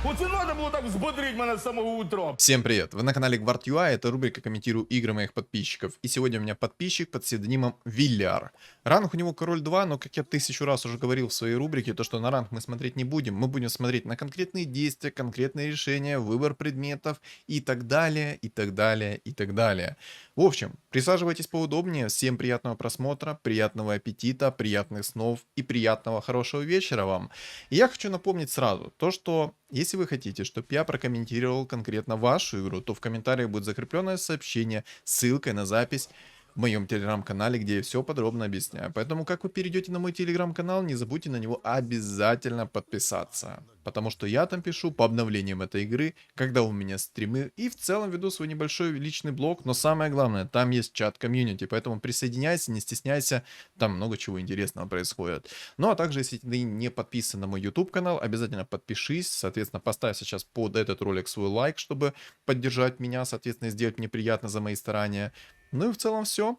Оце надо було так взбодрить мене з самого утра. Всем привет! Вы на канале GvardUI, это рубрика «Комментирую игры моих подписчиков». И сегодня у меня подписчик под псевдонимом Вилляр. Ранг у него король 2, но как я 1000 раз уже говорил в своей рубрике, то что на ранг мы смотреть не будем. Мы будем смотреть на конкретные действия, конкретные решения, выбор предметов и так далее, и так далее, и так далее. В общем, присаживайтесь поудобнее, всем приятного просмотра, приятного аппетита, приятных снов и приятного хорошего вечера вам. И я хочу напомнить сразу, то что если вы хотите, чтобы я прокомментировал конкретно вашу игру, то в комментариях будет закрепленное сообщение с ссылкой на запись в моем телеграм-канале, где я все подробно объясняю. Поэтому, как вы перейдете на мой телеграм-канал, не забудьте на него обязательно подписаться. Потому что я там пишу по обновлениям этой игры, когда у меня стримы, и в целом веду свой небольшой личный блог. Но самое главное, там есть чат комьюнити, поэтому присоединяйся, не стесняйся, там много чего интересного происходит. Ну а также, если ты не подписан на мой YouTube канал, обязательно подпишись, соответственно, поставь сейчас под этот ролик свой лайк, чтобы поддержать меня, соответственно, сделать мне приятно за мои старания. Ну и в целом все.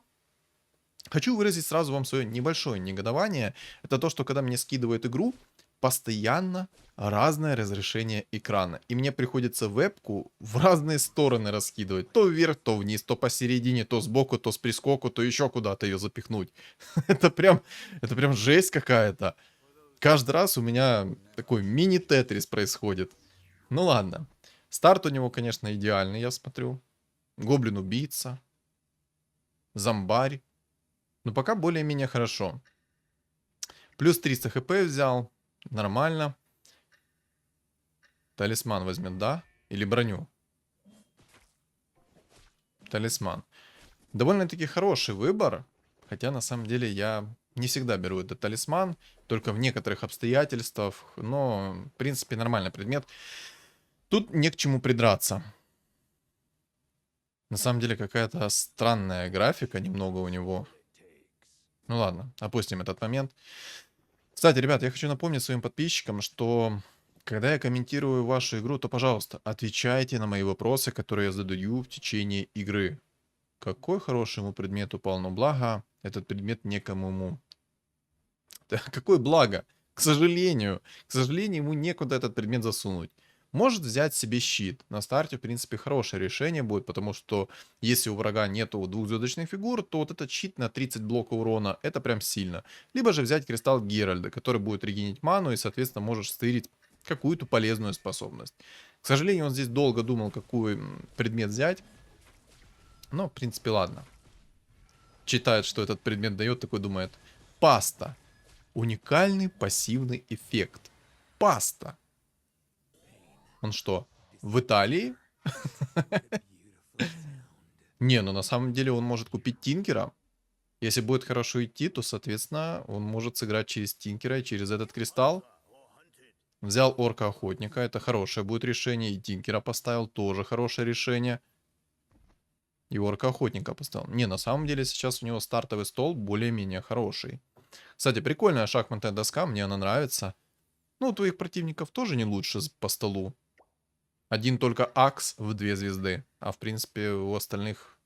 Хочу выразить сразу вам свое небольшое негодование. Это то, что когда мне скидывают игру, постоянно разное разрешение экрана. И мне приходится вебку в разные стороны раскидывать. То вверх, то вниз, то посередине, то сбоку, то с прискоку, то еще куда-то ее запихнуть. Это прям жесть какая-то. Каждый раз у меня такой мини-тетрис происходит. Ну ладно. Старт у него, конечно, идеальный, я смотрю. Гоблин-убийца. Зомбарь. Но пока более-менее хорошо. Плюс 300 хп взял. Нормально. Талисман возьмет, да? Или броню? Талисман. Довольно-таки хороший выбор. Хотя, на самом деле, я не всегда беру этот талисман. Только в некоторых обстоятельствах. Но, в принципе, нормальный предмет. Тут не к чему придраться. На самом деле, какая-то странная графика немного у него. Ну ладно, опустим этот момент. Кстати, ребят, я хочу напомнить своим подписчикам, что когда я комментирую вашу игру, то, пожалуйста, отвечайте на мои вопросы, которые я задаю в течение игры. Какой хороший ему предмет упал, но благо этот предмет некому ему. Какое благо? К сожалению ему некуда этот предмет засунуть. Может взять себе щит. На старте, в принципе, хорошее решение будет, потому что если у врага нету двухзвездочных фигур, то вот этот щит на 30 блоков урона, это прям сильно. Либо же взять кристалл Геральда, который будет регенить ману и, соответственно, можешь стырить какую-то полезную способность. К сожалению, он здесь долго думал, какой предмет взять. Но, в принципе, ладно. Читает, что этот предмет дает, такой думает. Паста. Уникальный пассивный эффект. Паста. Он что, в Италии? Не, ну на самом деле он может купить Тинкера. Если будет хорошо идти, то, соответственно, он может сыграть через Тинкера и через этот кристалл. Взял Орка-охотника, это хорошее будет решение. И Тинкера поставил, тоже хорошее решение. И Орка-охотника поставил. Не, на самом деле сейчас у него стартовый стол более-менее хороший. Кстати, прикольная шахматная доска, мне она нравится. Ну, у твоих противников тоже не лучше по столу. Один только Акс в 2 звезды. А в принципе у остальных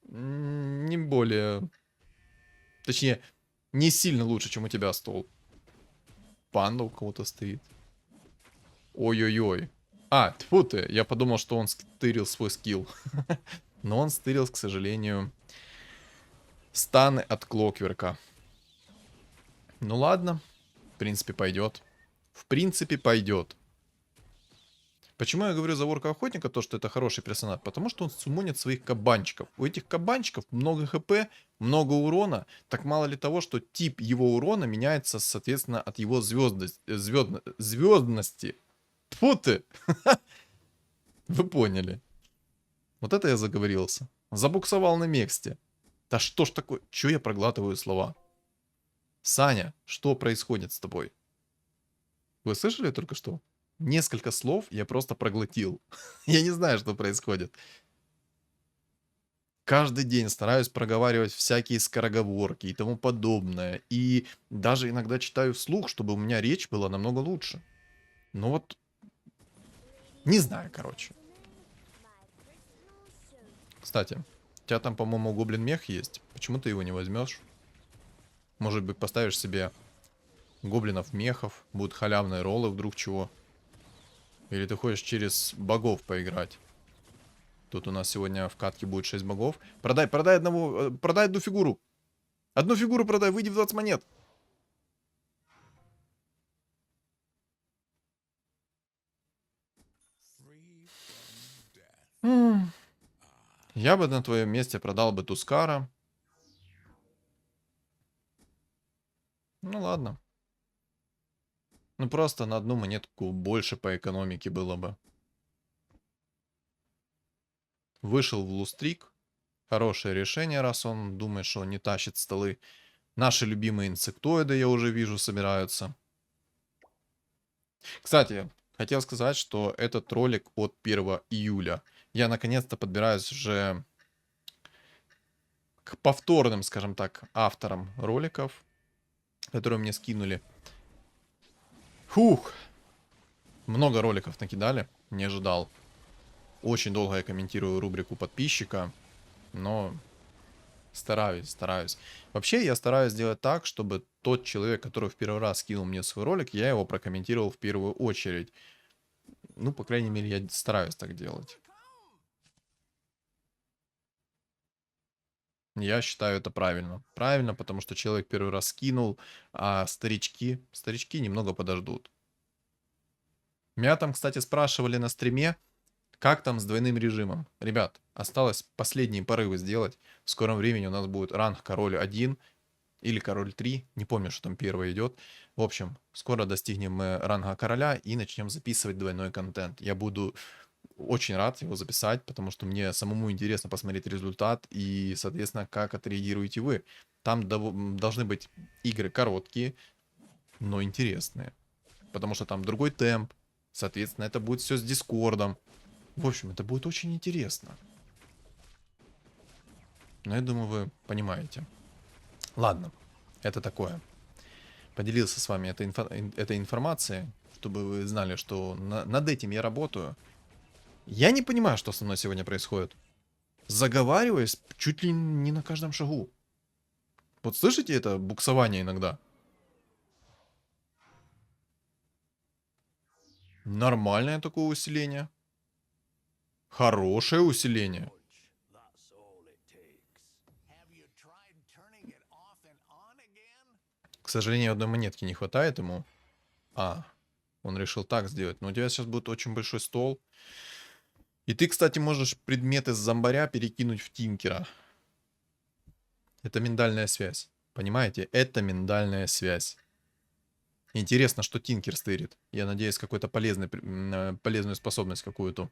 не более... Точнее, не сильно лучше, чем у тебя стол. Панда у кого-то стоит. Ой-ой-ой. А, тьфу ты. Я подумал, что он стырил свой скилл. Но он стырил, к сожалению, станы от Клокверка. Ну ладно. В принципе, пойдет. В принципе, пойдет. Почему я говорю за Орка-охотника, то, что это хороший персонаж? Потому что он суммонит своих кабанчиков. У этих кабанчиков много хп, много урона. Так мало ли того, что тип его урона меняется, соответственно, от его звездности. Тьфу ты! Вы поняли. Вот это я заговорился. Забуксовал на месте. Да что ж такое? Чё я проглатываю слова? Саня, что происходит с тобой? Вы слышали только что? Несколько слов я просто проглотил. Я не знаю, что происходит. Каждый день стараюсь проговаривать всякие скороговорки и тому подобное. И даже иногда читаю вслух, чтобы у меня речь была намного лучше. Но вот... Не знаю, короче. Кстати, у тебя там, по-моему, гоблин-мех есть. Почему ты его не возьмешь? Может быть, поставишь себе гоблинов-мехов. Будут халявные роллы, вдруг чего. Или ты хочешь через богов поиграть? Тут у нас сегодня в катке будет 6 богов. Продай одного, продай одну фигуру. Одну фигуру продай, выйди в 20 монет. М. Я бы на твоем месте продал бы Тускара. Ну ладно. Ну просто на одну монетку больше по экономике было бы. Вышел в лустрик. Хорошее решение, раз он думает, что он не тащит столы. Наши любимые инсектоиды, я уже вижу, собираются. Кстати, хотел сказать, что этот ролик от 1 июля. Я наконец-то подбираюсь уже к повторным, скажем так, авторам роликов, которые мне скинули. Фух, много роликов накидали, не ожидал. Очень долго я комментирую рубрику подписчика, но стараюсь. Вообще, я стараюсь сделать так, чтобы тот человек, который в первый раз скинул мне свой ролик, я его прокомментировал в первую очередь. Ну, по крайней мере, я стараюсь так делать. Я считаю это правильно. Правильно, потому что человек первый раз скинул, а старички немного подождут. Меня там, кстати, спрашивали на стриме, как там с двойным режимом. Ребят, осталось последние порывы сделать. В скором времени у нас будет ранг король 1 или король 3. Не помню, что там первое идет. В общем, скоро достигнем мы ранга короля и начнем записывать двойной контент. Я буду очень рад его записать, потому что мне самому интересно посмотреть результат и, соответственно, как отреагируете вы. Там должны быть игры короткие, но интересные. Потому что там другой темп. Соответственно, это будет все с Дискордом. В общем, это будет очень интересно. Но я думаю, вы понимаете. Ладно, это такое. Поделился с вами этой информацией, чтобы вы знали, что над этим я работаю. Я не понимаю, что со мной сегодня происходит. Заговариваюсь чуть ли не на каждом шагу. Вот слышите это буксование иногда? Нормальное такое усиление. Хорошее усиление. К сожалению, одной монетки не хватает ему. А, он решил так сделать. Но у тебя сейчас будет очень большой стол. И ты, кстати, можешь предметы с зомбаря перекинуть в Тинкера. Это миндальная связь. Понимаете? Это миндальная связь. Интересно, что Тинкер стырит. Я надеюсь, какой-то полезную способность какую-то.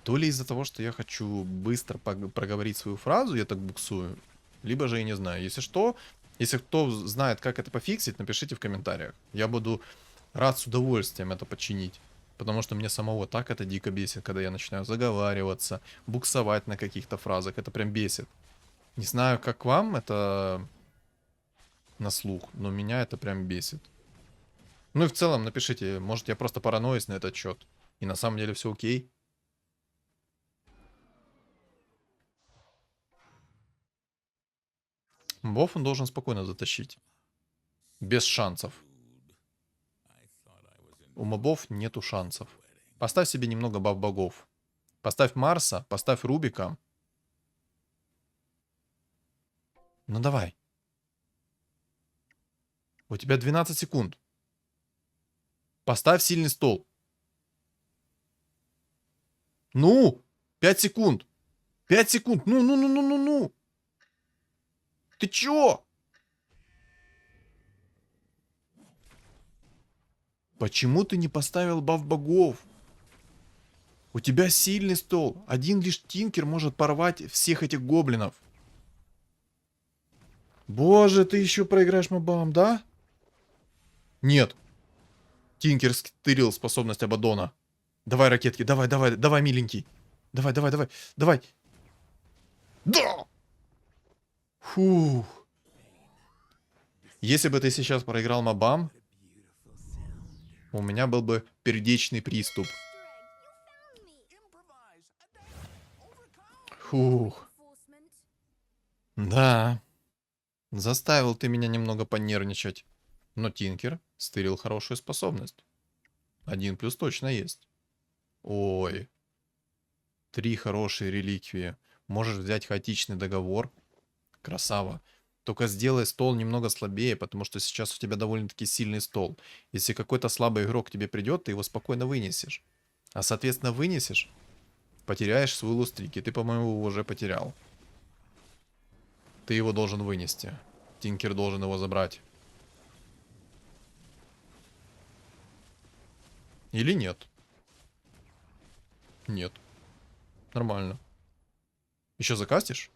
То ли из-за того, что я хочу быстро проговорить свою фразу, я так буксую. Либо же я не знаю. Если что, если кто знает, как это пофиксить, напишите в комментариях. Я буду рад с удовольствием это починить. Потому что мне самого так это дико бесит, когда я начинаю заговариваться, буксовать на каких-то фразах. Это прям бесит. Не знаю, как вам это на слух, но меня это прям бесит. Ну и в целом напишите, может я просто параноюсь на этот счет. И на самом деле все окей. Бов он должен спокойно затащить. Без шансов. У мобов нету шансов. Поставь себе немного баф-богов. Поставь Марса, поставь Рубика. Ну давай. У тебя 12 секунд. Поставь сильный стол. Ну! 5 секунд. 5 секунд. Ну. Ты чё? Почему ты не поставил баф богов? У тебя сильный стол. Один лишь Тинкер может порвать всех этих гоблинов. Боже, ты еще проиграешь мобам, да? Нет. Тинкер стырил способность Абадона. Давай, ракетки, давай, миленький. Давай. Давай. Да! Фух. Если бы ты сейчас проиграл мобам, у меня был бы пердечный приступ. Фух. Да. Заставил ты меня немного понервничать. Но Тинкер стырил хорошую способность. Один плюс точно есть. Ой. 3 хорошие реликвии. Можешь взять хаотичный договор. Красава. Только сделай стол немного слабее, потому что сейчас у тебя довольно-таки сильный стол. Если какой-то слабый игрок к тебе придет, ты его спокойно вынесешь. А соответственно вынесешь, потеряешь свой лустрик. И ты, по-моему, его уже потерял. Ты его должен вынести. Тинкер должен его забрать. Или нет? Нет. Нормально. Еще закастишь?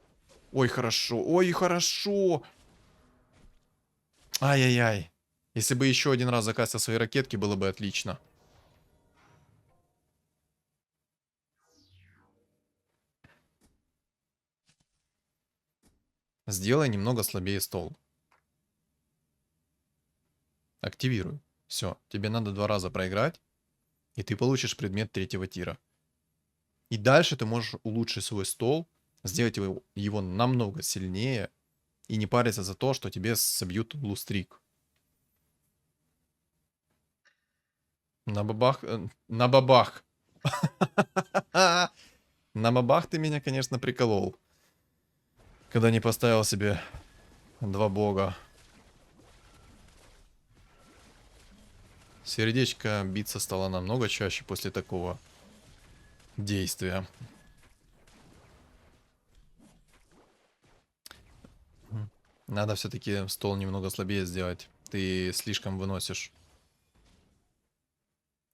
Ой, хорошо. Ой, хорошо. Ай-яй-яй. Если бы еще один раз закастил свои ракетки, было бы отлично. Сделай немного слабее стол. Активируй. Все. Тебе надо 2 раза проиграть, и ты получишь предмет 3-го тира. И дальше ты можешь улучшить свой стол, сделать его намного сильнее, и не париться за то, что тебе собьют лустрик. На бабах... на бабах. На бабах ты меня, конечно, приколол. Когда не поставил себе 2 бога. Сердечко биться стало намного чаще после такого действия. Надо все-таки стол немного слабее сделать. Ты слишком выносишь.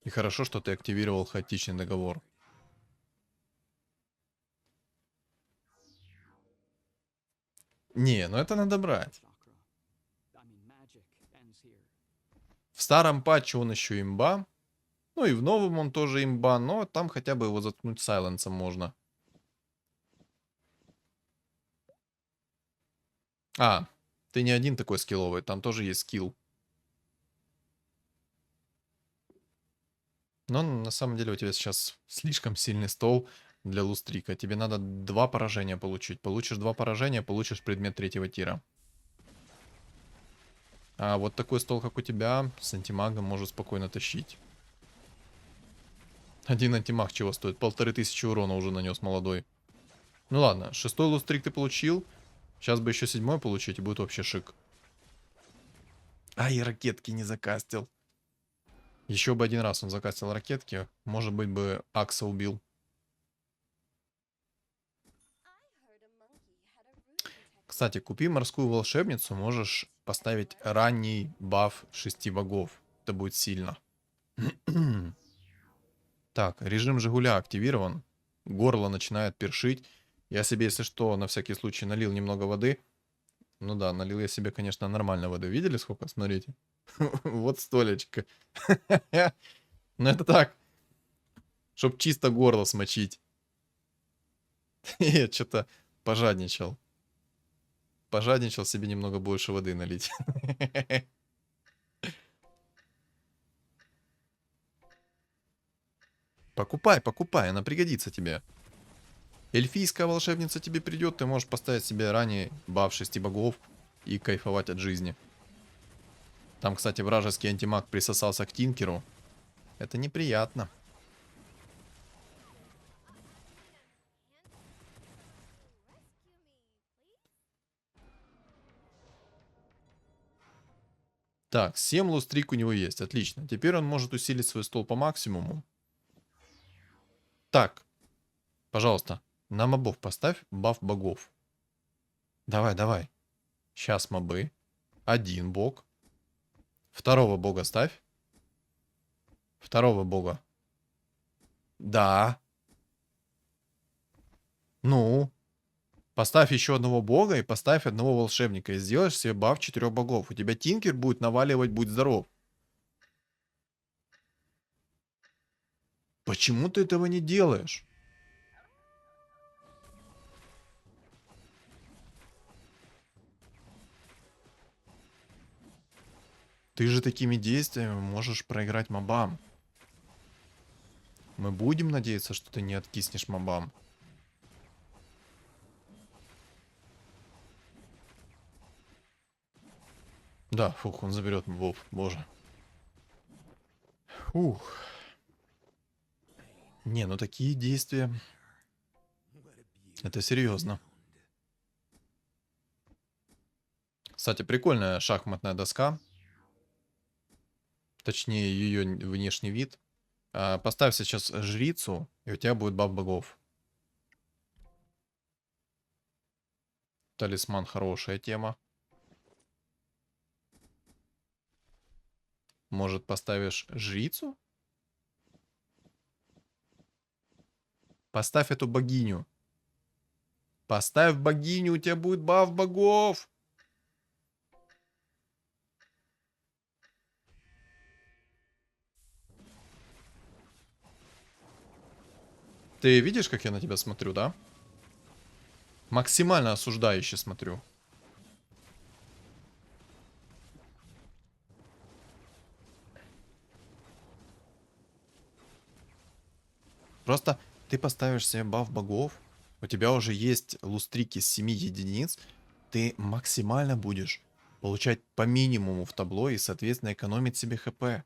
И хорошо, что ты активировал хаотичный договор. Не, ну это надо брать. В старом патче он еще имба. Ну и в новом он тоже имба, но там хотя бы его заткнуть сайленсом можно. А, ты не один такой скилловый, там тоже есть скилл. Но на самом деле у тебя сейчас слишком сильный стол для лустрика. Тебе надо 2 поражения получить. Получишь 2 поражения, получишь предмет 3-го тира. А вот такой стол, как у тебя, с антимагом может спокойно тащить. Один антимаг чего стоит? 1500 урона уже нанес молодой. Ну ладно, 6-й лустрик ты получил. Сейчас бы еще 7-й получить, и будет вообще шик. Ай, ракетки не закастил. Еще бы 1 раз он закастил ракетки. Может быть бы Акса убил. Кстати, купи морскую волшебницу, можешь поставить ранний баф 6 богов. Это будет сильно. Так, режим Жигуля активирован. Горло начинает першить. Я себе, если что, на всякий случай налил немного воды. Ну да, налил я себе, конечно, нормально воды. Видели сколько? Смотрите. Вот столечко. Ну это так. Чтоб чисто горло смочить. Я что-то пожадничал. Пожадничал себе немного больше воды налить. Покупай, покупай, она пригодится тебе. Эльфийская волшебница тебе придет, ты можешь поставить себе ранее баф 6 богов и кайфовать от жизни. Там, кстати, вражеский антимаг присосался к Тинкеру. Это неприятно. Так, 7 лустрик у него есть, отлично. Теперь он может усилить свой стол по максимуму. Так, пожалуйста, на мобов поставь баф богов. Давай, давай. Сейчас мобы. 1 бог. 2-го бога ставь. 2-го бога. Да. Ну. Поставь еще 1 бога и поставь 1 волшебника. И сделаешь себе баф 4 богов. У тебя Тинкер будет наваливать, будь здоров. Почему ты этого не делаешь? Ты же такими действиями можешь проиграть мобам. Мы будем надеяться, что ты не откиснешь мобам. Да, фух, он заберет мобов, боже. Ух. Не, ну такие действия. Это серьезно. Кстати, прикольная шахматная доска. Точнее, ее внешний вид. Поставь сейчас жрицу, и у тебя будет баф богов. Талисман хорошая тема. Может, поставишь жрицу? Поставь эту богиню. Поставь богиню, у тебя будет баф богов. Ты видишь, как я на тебя смотрю, да? Максимально осуждающе смотрю. Просто ты поставишь себе баф богов, у тебя уже есть лустрики с 7 единиц, ты максимально будешь получать по минимуму в табло и, соответственно, экономить себе хп.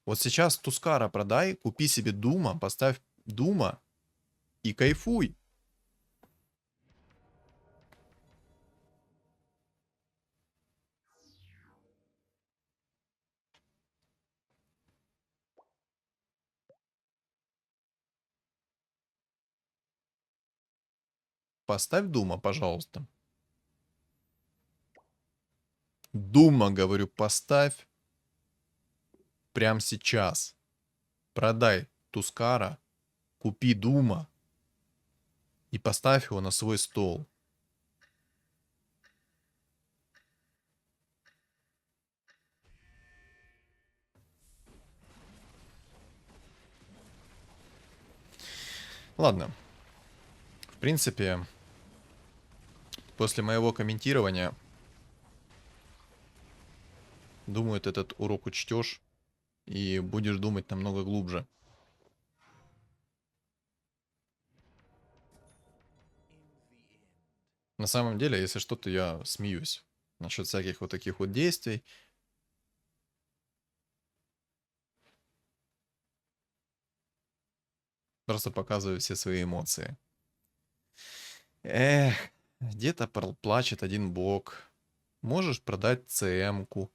Вот сейчас Тускара продай, купи себе Дума, поставь Дума и кайфуй. Поставь Дума, пожалуйста. Дума, говорю, поставь прямо сейчас. Продай Тускара, купи Дума и поставь его на свой стол. Ладно. В принципе, после моего комментирования, думаю, ты этот урок учтешь и будешь думать намного глубже. На самом деле, если что-то, я смеюсь насчет всяких вот таких вот действий. Просто показываю все свои эмоции. Эх, где-то плачет один бог. Можешь продать ЦМ-ку.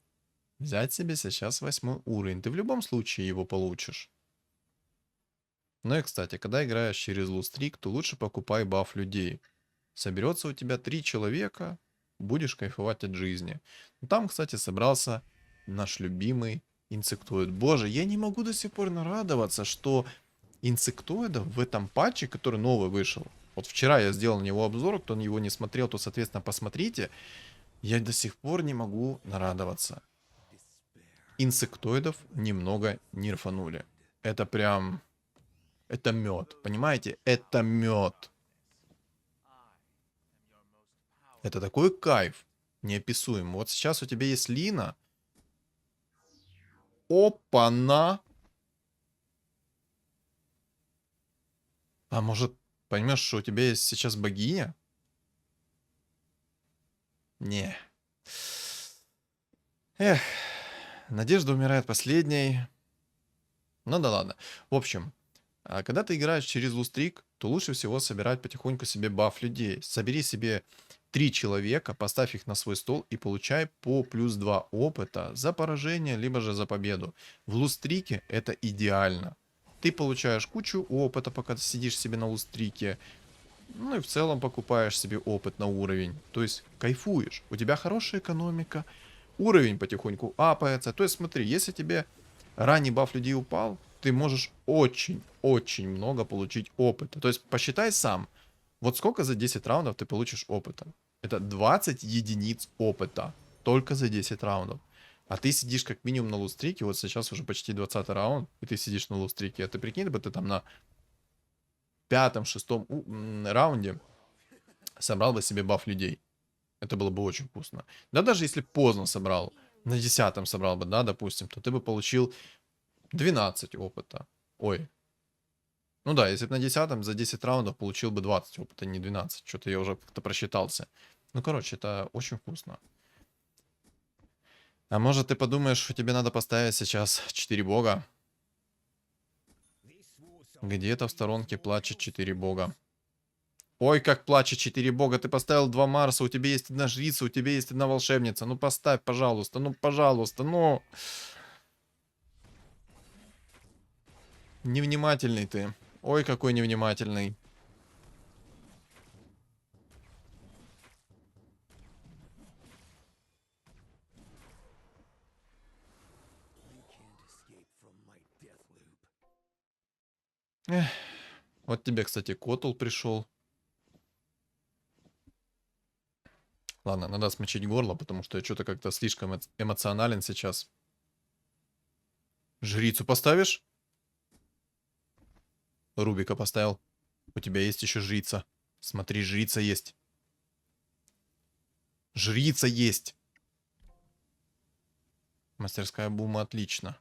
Взять себе сейчас 8 уровень. Ты в любом случае его получишь. Ну и, кстати, когда играешь через лустрик, то лучше покупай баф людей. Соберется у тебя 3 человека, будешь кайфовать от жизни. Там, кстати, собрался наш любимый инсектоид. Боже, я не могу до сих пор нарадоваться, что инсектоидов в этом патче, который новый вышел. Вот вчера я сделал на него обзор, кто его не смотрел, то, соответственно, посмотрите. Я до сих пор не могу нарадоваться. Инсектоидов немного нерфанули. Это прям... Это мед, понимаете? Это мед. Это такой кайф неописуемый. Вот сейчас у тебя есть Лина. Опа-на! А может, поймешь, что у тебя есть сейчас богиня? Не. Эх, надежда умирает последней. Ну да ладно. В общем, когда ты играешь через лустрик, то лучше всего собирать потихоньку себе баф людей. Собери себе 3 человека, поставь их на свой стол и получай по плюс 2 опыта за поражение, либо же за победу. В лустрике это идеально. Ты получаешь кучу опыта, пока ты сидишь себе на лустрике. Ну и в целом покупаешь себе опыт на уровень. То есть кайфуешь. У тебя хорошая экономика. Уровень потихоньку апается. То есть смотри, если тебе ранний баф людей упал, ты можешь очень-очень много получить опыта. То есть посчитай сам. Вот сколько за 10 раундов ты получишь опыта? Это 20 единиц опыта. Только за 10 раундов. А ты сидишь как минимум на лустрике. Вот сейчас уже почти 20 раунд. И ты сидишь на лустрике. А ты прикинь, бы ты там на 5-6 раунде собрал бы себе баф людей. Это было бы очень вкусно. Да даже если поздно собрал, на 10 собрал бы, да, допустим, то ты бы получил 12 опыта. Ой. Ну да, если бы на 10 за 10 раундов получил бы 20 опыта, не 12. Что-то я уже как-то просчитался. Ну, короче, это очень вкусно. А может, ты подумаешь, что тебе надо поставить сейчас 4 бога? Где-то в сторонке плачет 4 бога. Ой, как плачет 4 бога. Ты поставил 2 Марса, у тебя есть одна жрица, у тебя есть одна волшебница. Ну поставь, пожалуйста, ну пожалуйста, ну. Невнимательный ты. Ой, какой невнимательный. Эх, вот тебе, кстати, Котл пришел. Ладно, надо смочить горло, потому что я что-то как-то слишком эмоционален сейчас. Жрицу поставишь? Рубика поставил. У тебя есть еще жрица. Смотри, жрица есть. Жрица есть. Мастерская бума, отлично.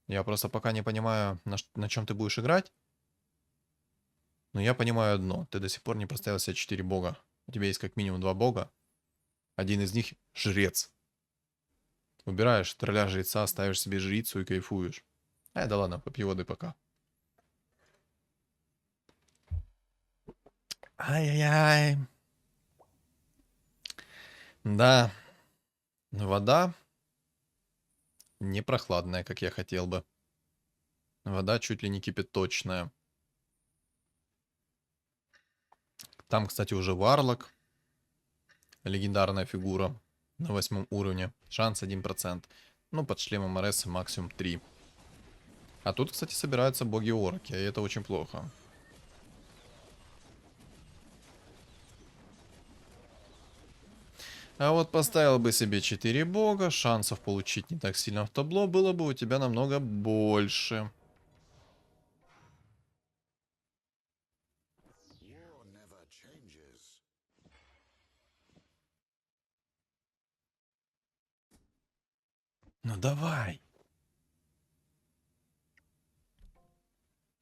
Я просто пока не понимаю, на чем ты будешь играть. Но я понимаю одно. Ты до сих пор не поставил себе 4 бога. У тебя есть как минимум 2 бога. Один из них жрец. Убираешь тролля жреца, ставишь себе жрицу и кайфуешь. Да ладно, попью воды пока. Ай-яй-яй. Да. Вода не прохладная, как я хотел бы. Вода чуть ли не кипяточная. Там, кстати, уже Варлок. Легендарная фигура на 8 уровне. Шанс 1%. Ну, под шлемом РС максимум 3. А тут, кстати, собираются боги-орки, и это очень плохо. А вот поставил бы себе 4 бога, шансов получить не так сильно в табло было бы у тебя намного больше. Ну давай.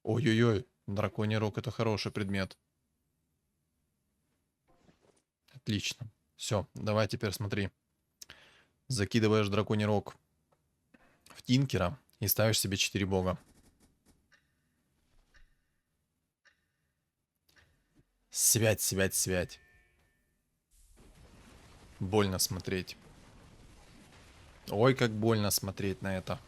Ой-ой-ой, драконий рог это хороший предмет. Отлично. Все, давай теперь смотри. Закидываешь драконий рог в Тинкера и ставишь себе 4 бога. Свять, свять, свять. Больно смотреть. Ой, как больно смотреть на это.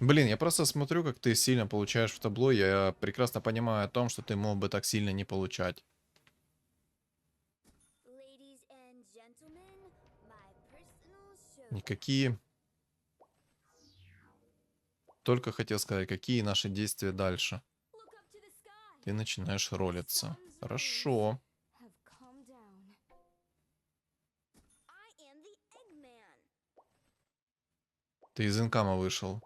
Блин, я просто смотрю, как ты сильно получаешь в табло. Я прекрасно понимаю о том, что ты мог бы так сильно не получать. Никакие. Только хотел сказать, какие наши действия дальше. Ты начинаешь ролиться. Хорошо. Ты из инкама вышел.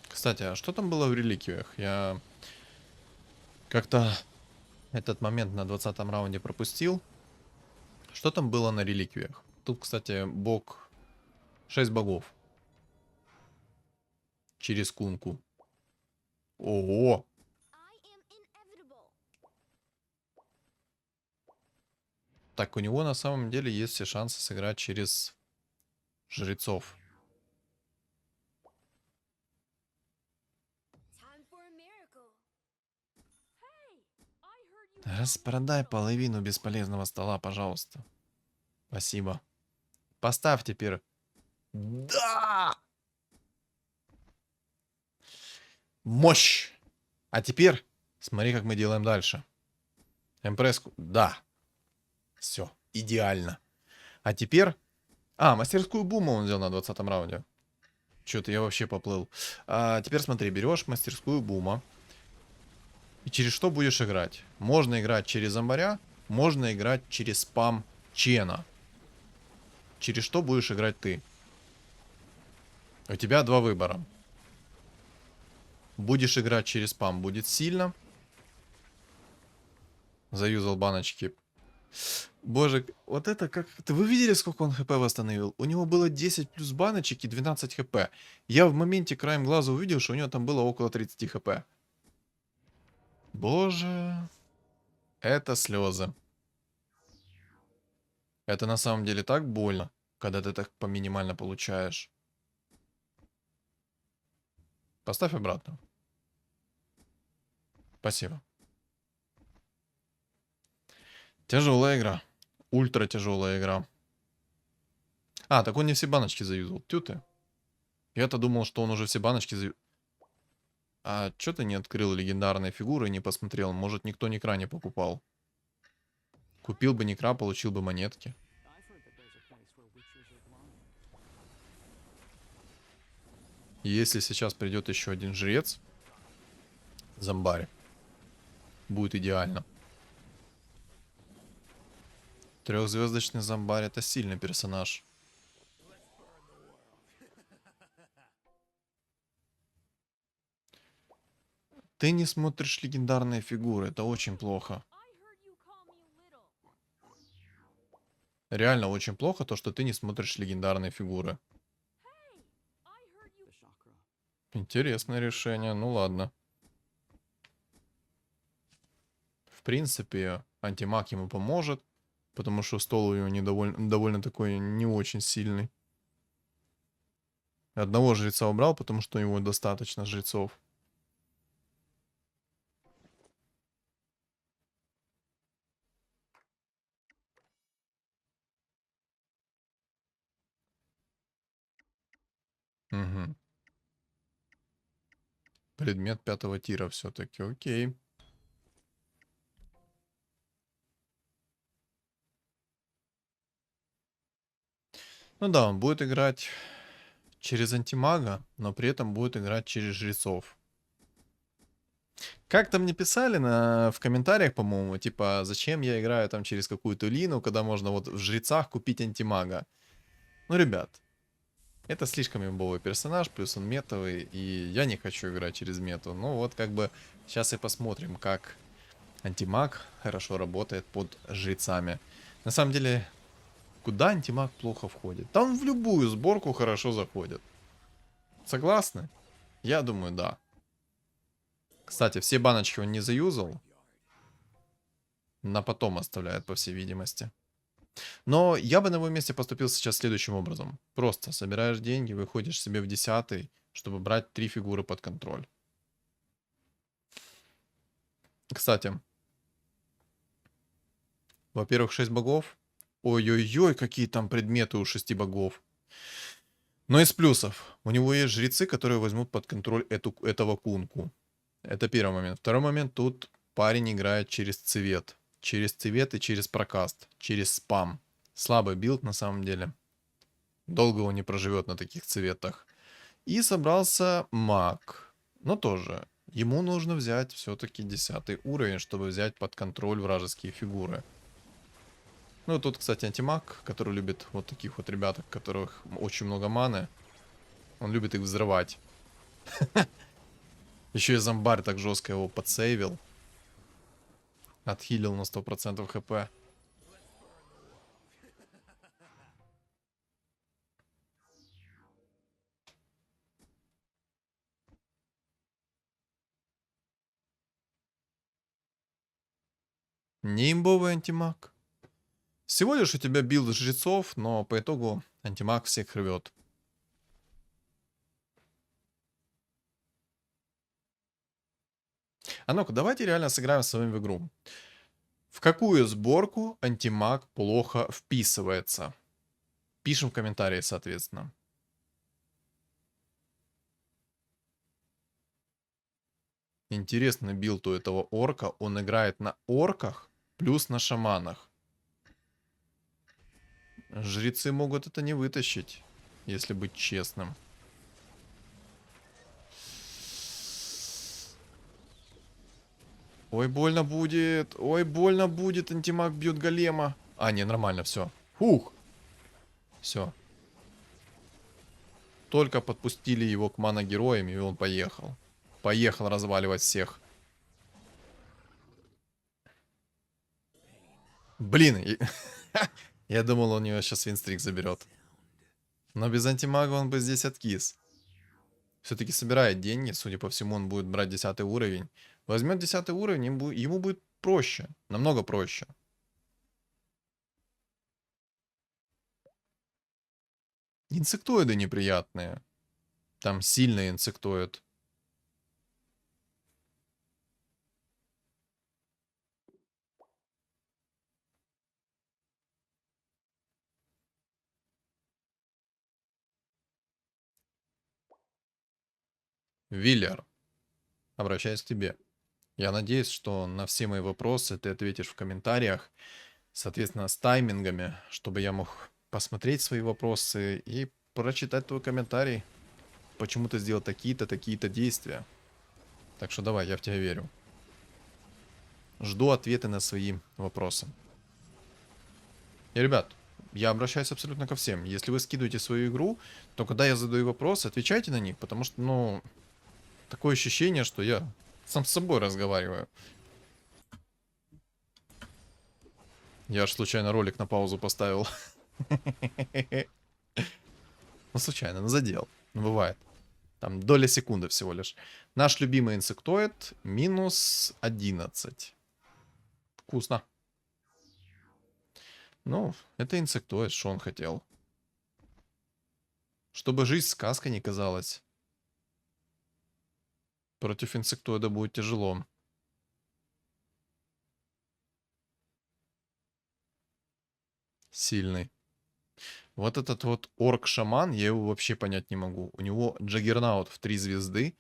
Кстати, а что там было в реликвиях? Я как-то этот момент на 20-м раунде пропустил. Что там было на реликвиях? Тут, кстати, бог... 6 богов. Через кунку. Ого! Так, у него на самом деле есть все шансы сыграть через жрецов. Распродай половину бесполезного стола, пожалуйста. Спасибо. Поставь теперь. Да! Мощь! А теперь смотри, как мы делаем дальше. Эмпресску. Да. Все. Идеально. А теперь... А, мастерскую буму он взял на 20-м раунде. Что-то я вообще поплыл. А теперь смотри, берешь мастерскую бума. И через что будешь играть? Можно играть через зомбаря, можно играть через спам Чена. Через что будешь играть ты? У тебя два выбора. Будешь играть через спам, будет сильно. Заюзал баночки. Боже, вот это как... Вы видели, сколько он хп восстановил? У него было 10 плюс баночек и 12 хп. Я в моменте краем глаза увидел, что у него там было около 30 хп. Боже. Это слезы. Это на самом деле так больно, когда ты так по минимально получаешь. Поставь обратно. Спасибо. Тяжелая игра. Ультра тяжелая игра. А, так он не все баночки заюзал. Тю ты. Я-то думал, что он уже все баночки заюзал. А чё ты не открыл легендарные фигуры и не посмотрел? Может, никто Некра не покупал? Купил бы Некра, получил бы монетки. Если сейчас придет еще один жрец, зомбарь, будет идеально. Трехзвездочный зомбарь — это сильный персонаж. Ты не смотришь легендарные фигуры, это очень плохо. Реально очень плохо то, что ты не смотришь легендарные фигуры. Интересное решение, ну ладно. В принципе, антимаг ему поможет, потому что стол у него довольно такой не очень сильный. Одного жреца убрал, потому что у него достаточно жрецов. Угу. Предмет 5-го тира все-таки, окей. Ну да, он будет играть через антимага, но при этом будет играть через жрецов. Как-то мне писали в комментариях, по-моему, типа, зачем я играю там через какую-то лину, когда можно вот в жрецах купить антимага. Ну, ребят, это слишком имбовый персонаж, плюс он метовый, и я не хочу играть через мету. Ну вот, как бы, сейчас и посмотрим, как антимаг хорошо работает под жрецами. На самом деле, куда антимаг плохо входит? Да он в любую сборку хорошо заходит. Согласны? Я думаю, да. Кстати, все баночки он не заюзал. На потом оставляет, по всей видимости. Но я бы на его месте поступил сейчас следующим образом. Просто собираешь деньги, выходишь себе в 10-й, чтобы брать 3 фигуры под контроль. Кстати, во-первых, 6 богов. Ой-ой-ой, какие там предметы у 6 богов. Но из плюсов. У него есть жрецы, которые возьмут под контроль этого кунку. Это первый момент. Второй момент. Тут парень играет через цвет. Через цвет и через прокаст. Через спам. Слабый билд на самом деле. Долго он не проживет на таких цветах. И собрался маг. Но тоже. Ему нужно взять все-таки 10 уровень, чтобы взять под контроль вражеские фигуры. Ну, тут, кстати, антимаг, который любит вот таких вот ребят, у которых очень много маны. Он любит их взрывать. Еще и зомбарь так жестко его подсейвил. Отхилил на 100% хп. Не имбовый антимаг. Всего лишь у тебя билд жрецов, но по итогу антимаг всех рвет. А ну-ка, давайте реально сыграем с вами в игру. В какую сборку антимаг плохо вписывается? Пишем в комментарии, соответственно. Интересный билд у этого орка. Он играет на орках плюс на шаманах. Жрецы могут это не вытащить, если быть честным. Ой, больно будет. Ой, больно будет. Антимаг бьет голема. А, не, нормально, все. Фух. Все. Только подпустили его к мана-героям, и он поехал. Поехал разваливать всех. Блин, я думал, он у него сейчас винстрик заберет. Но без антимага он бы здесь откис. Все-таки собирает деньги, судя по всему, он будет брать 10 уровень. Возьмет 10 уровень, ему будет проще, намного проще. Инсектоиды неприятные. Там сильный инсектоид. Виллер, обращаюсь к тебе. Я надеюсь, что на все мои вопросы ты ответишь в комментариях, соответственно, с таймингами, чтобы я мог посмотреть свои вопросы и прочитать твой комментарий, почему ты сделал такие-то, такие-то действия. Так что давай, я в тебя верю. Жду ответы на свои вопросы. И, ребят, я обращаюсь абсолютно ко всем. Если вы скидываете свою игру, то когда я задаю вопросы, отвечайте на них, потому что, ну, такое ощущение, что я сам с собой разговариваю. Я аж случайно ролик на паузу поставил. Ну, случайно, ну задел. Ну, бывает. Там доля секунды всего лишь. Наш любимый инсектоид минус 11. Вкусно. Ну, это инсектоид, что он хотел. Чтобы жизнь сказкой не казалась. Против инсектоида будет тяжело. Сильный. Вот этот вот орк-шаман, я его вообще понять не могу. У него Джаггернаут в 3 звезды.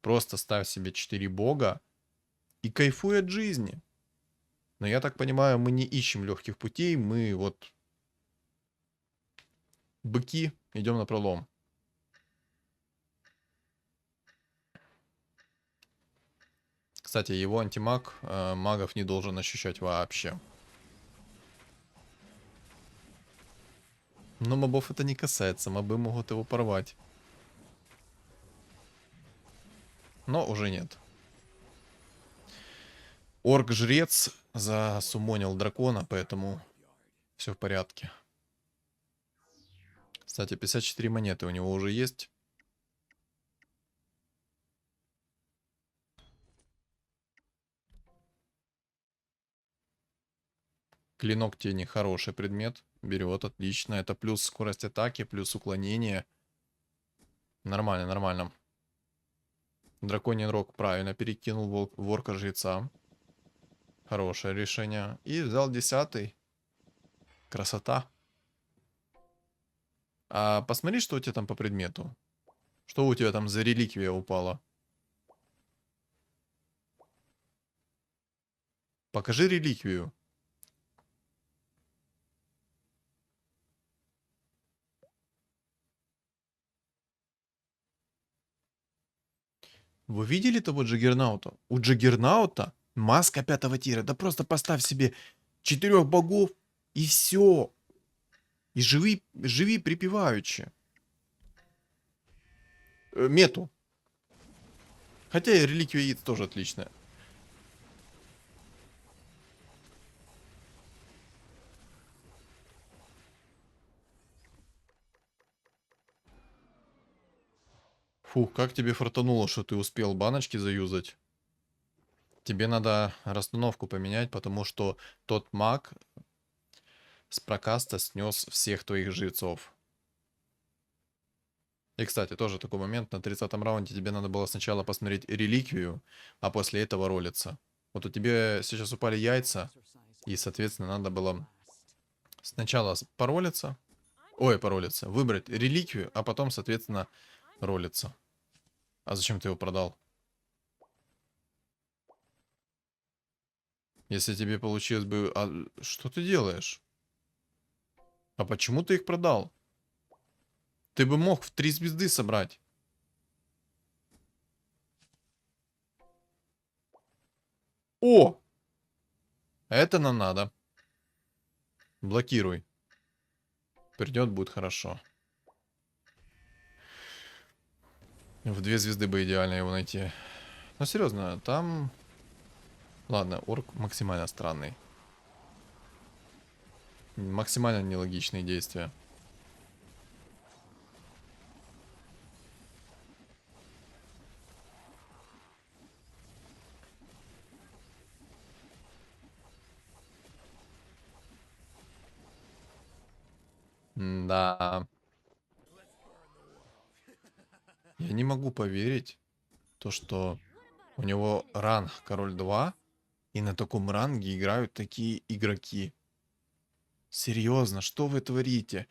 Просто ставь себе 4 бога и кайфуй от жизни. Но я так понимаю, мы не ищем легких путей, мы вот быки, идем на пролом. Кстати, его антимаг магов не должен ощущать вообще. Но мобов это не касается, мобы могут его порвать. Но уже нет. Орк-жрец засумонил дракона, поэтому все в порядке. Кстати, 54 монеты у него уже есть. Клинок тени хороший предмет. Берет, отлично. Это плюс скорость атаки, плюс уклонение. Нормально, нормально. Драконий рог правильно перекинул ворка-жреца. Хорошее решение. И взял 10-й. Красота. А посмотри, что у тебя там по предмету. Что у тебя там за реликвия упала? Покажи реликвию. Вы видели того Джаггернаута? У Джаггернаута маска 5-го тира. Да просто поставь себе 4 богов и все. И живи припеваючи. Мету. Хотя и реликвия яиц тоже отличная. Фух, как тебе фартануло, что ты успел баночки заюзать? Тебе надо расстановку поменять, потому что тот маг с прокаста снес всех твоих жрецов. И, кстати, тоже такой момент. На 30-м раунде тебе надо было сначала посмотреть реликвию, а после этого ролиться. Вот у тебя сейчас упали яйца, и, соответственно, надо было сначала поролиться. Ой, поролиться. Выбрать реликвию, а потом, соответственно, ролиться. А зачем ты его продал? Если тебе получилось бы... А что ты делаешь? А почему ты их продал? Ты бы мог в 3 звезды собрать. О! Это нам надо. Блокируй. Придет, будет хорошо. В 2 звезды бы идеально его найти. Ну, серьезно, там... Ладно, орк максимально странный. Максимально нелогичные действия. Да. Я не могу поверить, то, что у него ранг король 2, и на таком ранге играют такие игроки. Серьезно, что вы творите?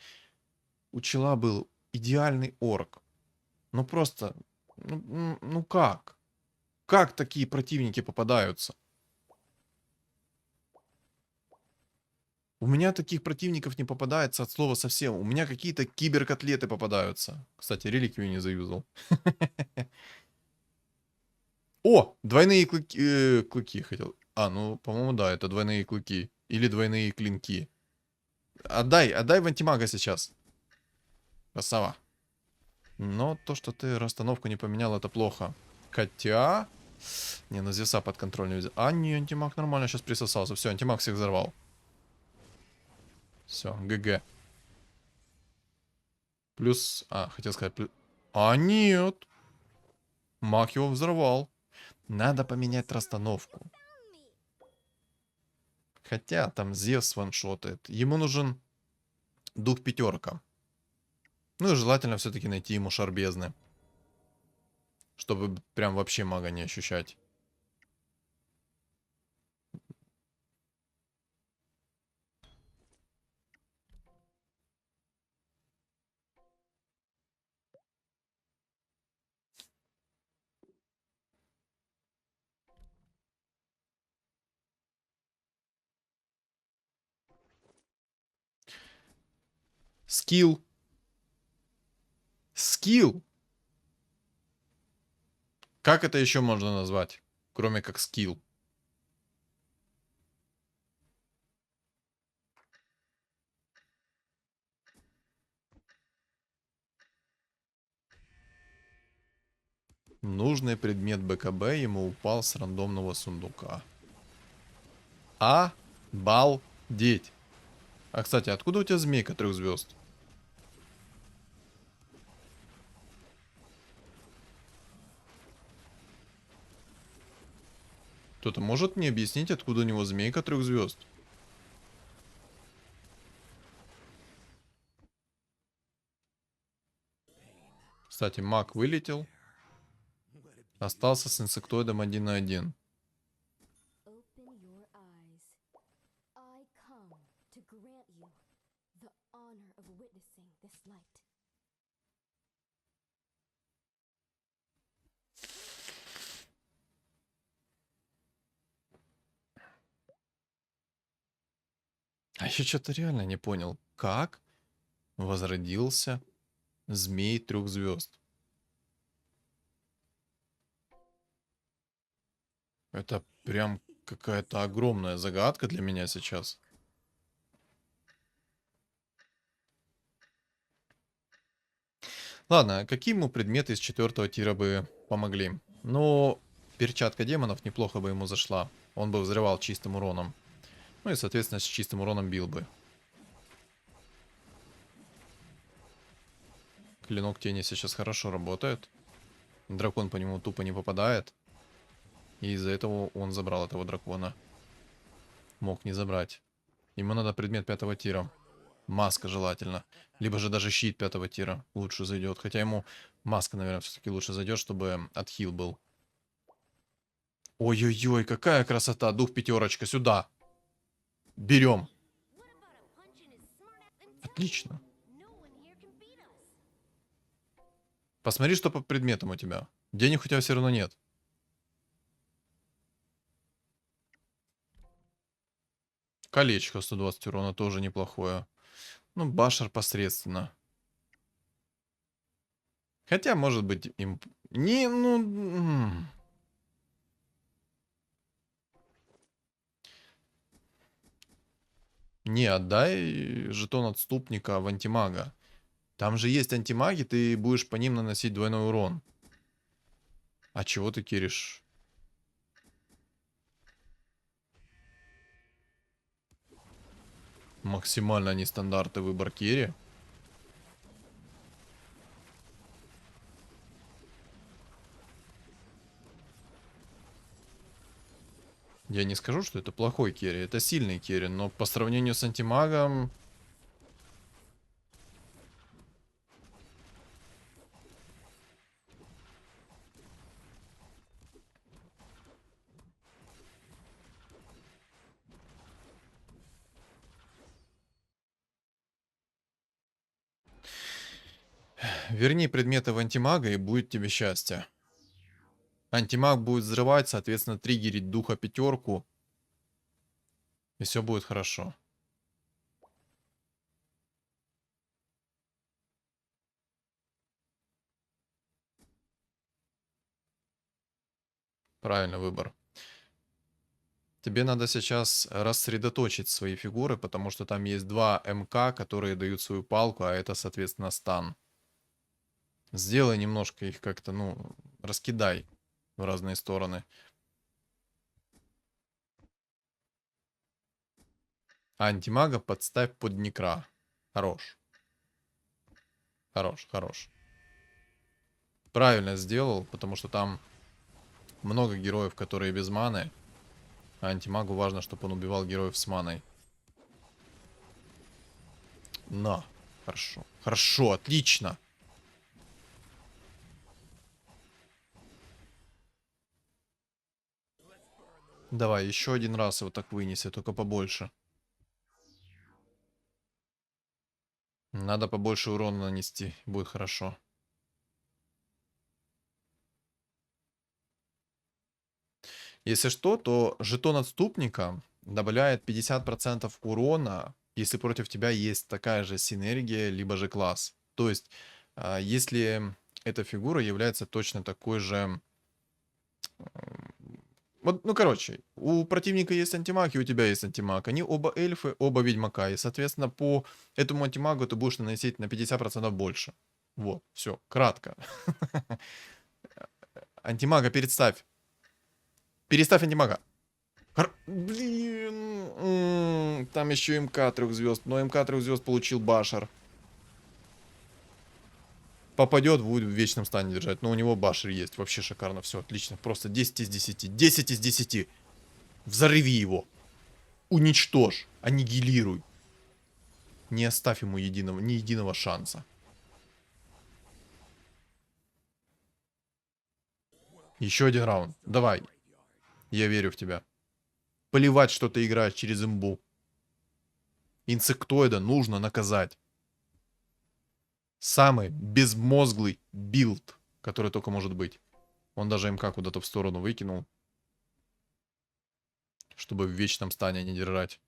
У чела был идеальный орк. Ну просто, ну как? Как такие противники попадаются? У меня таких противников не попадается от слова совсем. У меня какие-то киберкотлеты попадаются. Кстати, реликвию не заюзал. О, двойные клыки, клыки хотел. А, ну, по-моему, да, это двойные клыки. Или двойные клинки. Отдай в антимага сейчас. Красава. Но то, что ты расстановку не поменял, это плохо. Хотя... Не, ну Зевса под контроль не взял. А, не, антимаг нормально сейчас присосался. Все, антимаг всех взорвал. Все, ГГ. Плюс... А, хотел сказать плюс... А, нет. Маг его взорвал. Надо поменять расстановку. Хотя там Зевс ваншотает. Ему нужен дух пятерка. Ну и желательно все-таки найти ему шар бездны. Чтобы прям вообще мага не ощущать. Скилл. Скилл. Как это еще можно назвать? Кроме как скилл. Нужный предмет БКБ ему упал с рандомного сундука. Обалдеть. А, кстати, откуда у тебя змейка 3 звезд? Кто-то может мне объяснить, откуда у него змейка 3 звезд? Кстати, маг вылетел. Остался с инсектоидом 1 на 1. Open your eyes. I come to grant you the honor of witnessing this light. А я что-то реально не понял, как возродился змей 3 звезд. Это прям какая-то огромная загадка для меня сейчас. Ладно, а какие ему предметы из 4 тира бы помогли? Ну, перчатка демонов неплохо бы ему зашла. Он бы взрывал чистым уроном. Ну и, соответственно, с чистым уроном бил бы. Клинок тени сейчас хорошо работает. Дракон по нему тупо не попадает. И из-за этого он забрал этого дракона. Мог не забрать. Ему надо предмет 5 тира. Маска желательно. Либо же даже щит 5 тира лучше зайдет. Хотя ему маска, наверное, все-таки лучше зайдет, чтобы отхил был. Ой-ой-ой, какая красота. Дух пятерочка, сюда. Берем. Отлично. Посмотри, что по предметам у тебя. Денег у тебя все равно нет. Колечко 120 урона тоже неплохое. Ну, башер посредственно. Хотя, может быть, им... Не, ну... Не, отдай жетон отступника в антимага. Там же есть антимаги, ты будешь по ним наносить двойной урон. А чего ты киришь Максимально нестандартный выбор керри. Я не скажу, что это плохой керри, это сильный керри, но по сравнению с антимагом... Верни предметы в антимага, и будет тебе счастье. Антимаг будет взрывать, соответственно, триггерить духа пятерку. И все будет хорошо. Правильный выбор. Тебе надо сейчас рассредоточить свои фигуры, потому что там есть два МК, которые дают свою палку, а это, соответственно, стан. Сделай немножко их как-то, ну, раскидай в разные стороны. А антимага подставь под некра. Хорош. Хорош, хорош. Правильно сделал, потому что там много героев, которые без маны. А антимагу важно, чтобы он убивал героев с маной. На. Хорошо. Хорошо, отлично. Давай, еще один раз его так вынеси, только побольше. Надо побольше урона нанести, будет хорошо. Если что, то жетон отступника добавляет 50% урона, если против тебя есть такая же синергия, либо же класс. То есть, если эта фигура является точно такой же... Вот, ну, короче, у противника есть антимаг, и у тебя есть антимаг. Они оба эльфы, оба ведьмака. И, соответственно, по этому антимагу ты будешь наносить на 50% больше. Вот, все, кратко. Антимага переставь. Переставь антимага. Блин. Там еще МК 3 звезд. Но МК 3 звезд получил Башар. Попадет, будет в вечном стане держать. Но у него Башар есть. Вообще шикарно. Все, отлично. Просто 10 из 10. 10 из 10. Взорви его. Уничтожь. Аннигилируй. Не оставь ему ни единого шанса. Еще один раунд. Давай. Я верю в тебя. Плевать, что ты играешь через имбу. Инсектоида нужно наказать. Самый безмозглый билд, который только может быть. Он даже МК куда-то в сторону выкинул. Чтобы в вечном стане не держать.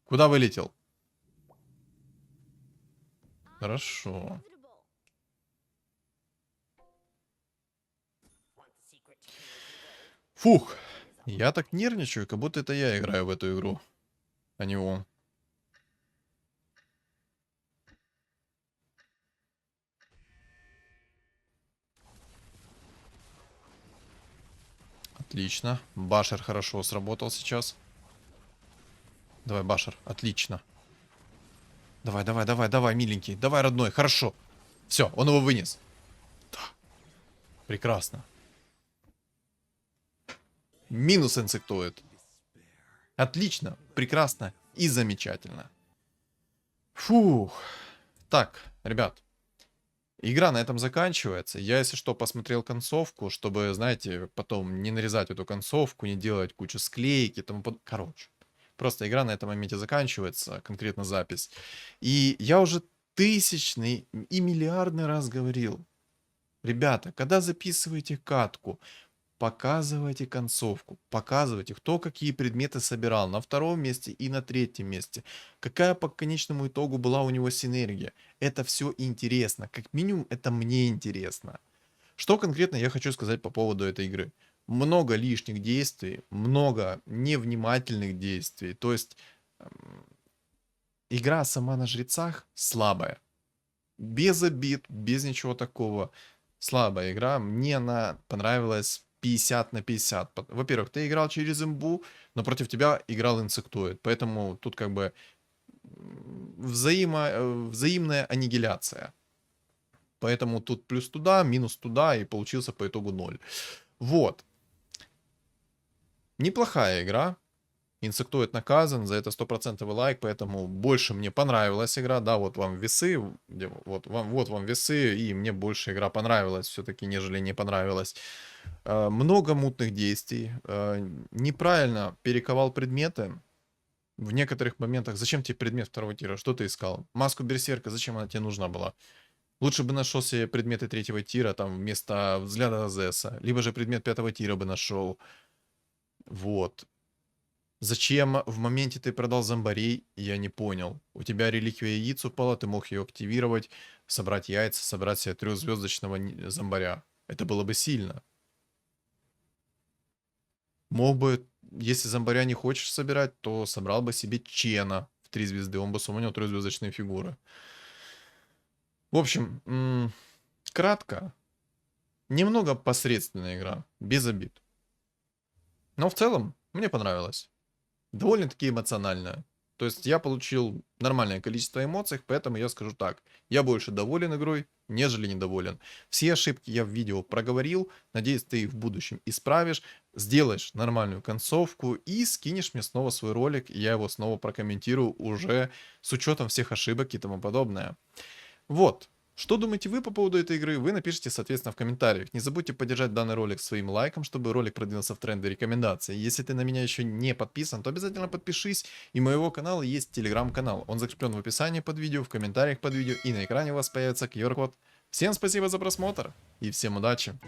Куда вылетел? Хорошо. Фух. Я так нервничаю, как будто это я играю в эту игру, а не он. Отлично. Башер хорошо сработал сейчас. Давай, Башер. Отлично. Давай, давай, давай, давай, миленький. Давай, родной. Хорошо. Все, он его вынес. Да. Прекрасно. Минус инсектоид. Отлично. Прекрасно. И замечательно. Фух. Так, ребят. Игра на этом заканчивается. Я, если что, посмотрел концовку, чтобы, знаете, потом не нарезать эту концовку, не делать кучу склеек и тому подобное. Короче. Просто игра на этом моменте заканчивается, конкретно запись. И я уже тысячный и миллиардный раз говорил. Ребята, когда записываете катку, показывайте концовку, показывайте, кто какие предметы собирал на втором месте и на третьем месте, какая по конечному итогу была у него синергия. Это все интересно, как минимум это мне интересно. Что конкретно я хочу сказать по поводу этой игры? Много лишних действий, много невнимательных действий, то есть игра сама на жрецах слабая. Без обид, без ничего такого. Слабая игра. Мне она понравилась 50 на 50. Во-первых, ты играл через имбу, но против тебя играл инсектоид. Поэтому тут как бы взаимная аннигиляция. Поэтому тут плюс туда, минус туда, и получился по итогу 0. Вот. Неплохая игра. Инсектоид наказан, за это 100% лайк, поэтому больше мне понравилась игра. Да, вот вам весы, вот вам весы, и мне больше игра понравилась все-таки, нежели не понравилась. Много мутных действий. Неправильно перековал предметы. В некоторых моментах, зачем тебе предмет второго тира? Что ты искал? Маску берсерка, зачем она тебе нужна была? Лучше бы нашел себе предметы третьего тира, там, вместо взгляда Азеса. Либо же предмет пятого тира бы нашел. Вот. Зачем в моменте ты продал зомбарей, я не понял. У тебя реликвия яиц упала, ты мог ее активировать, собрать яйца, собрать себе трехзвездочного зомбаря. Это было бы сильно. Мог бы, если зомбаря не хочешь собирать, то собрал бы себе Чена в 3 звезды. Он бы суманил трехзвездочные фигуры. В общем, кратко. Немного посредственная игра, без обид. Но в целом мне понравилось. Довольно-таки эмоциональная. То есть я получил нормальное количество эмоций, поэтому я скажу так. Я больше доволен игрой, нежели недоволен. Все ошибки я в видео проговорил. Надеюсь, ты их в будущем исправишь. Сделаешь нормальную концовку и скинешь мне снова свой ролик. И я его снова прокомментирую уже с учетом всех ошибок и тому подобное. Вот. Что думаете вы по поводу этой игры, вы напишите, соответственно, в комментариях. Не забудьте поддержать данный ролик своим лайком, чтобы ролик продвинулся в тренды рекомендаций. Если ты на меня еще не подписан, то обязательно подпишись. И у моего канала есть телеграм-канал. Он закреплен в описании под видео, в комментариях под видео и на экране у вас появится QR-код. Всем спасибо за просмотр и всем удачи!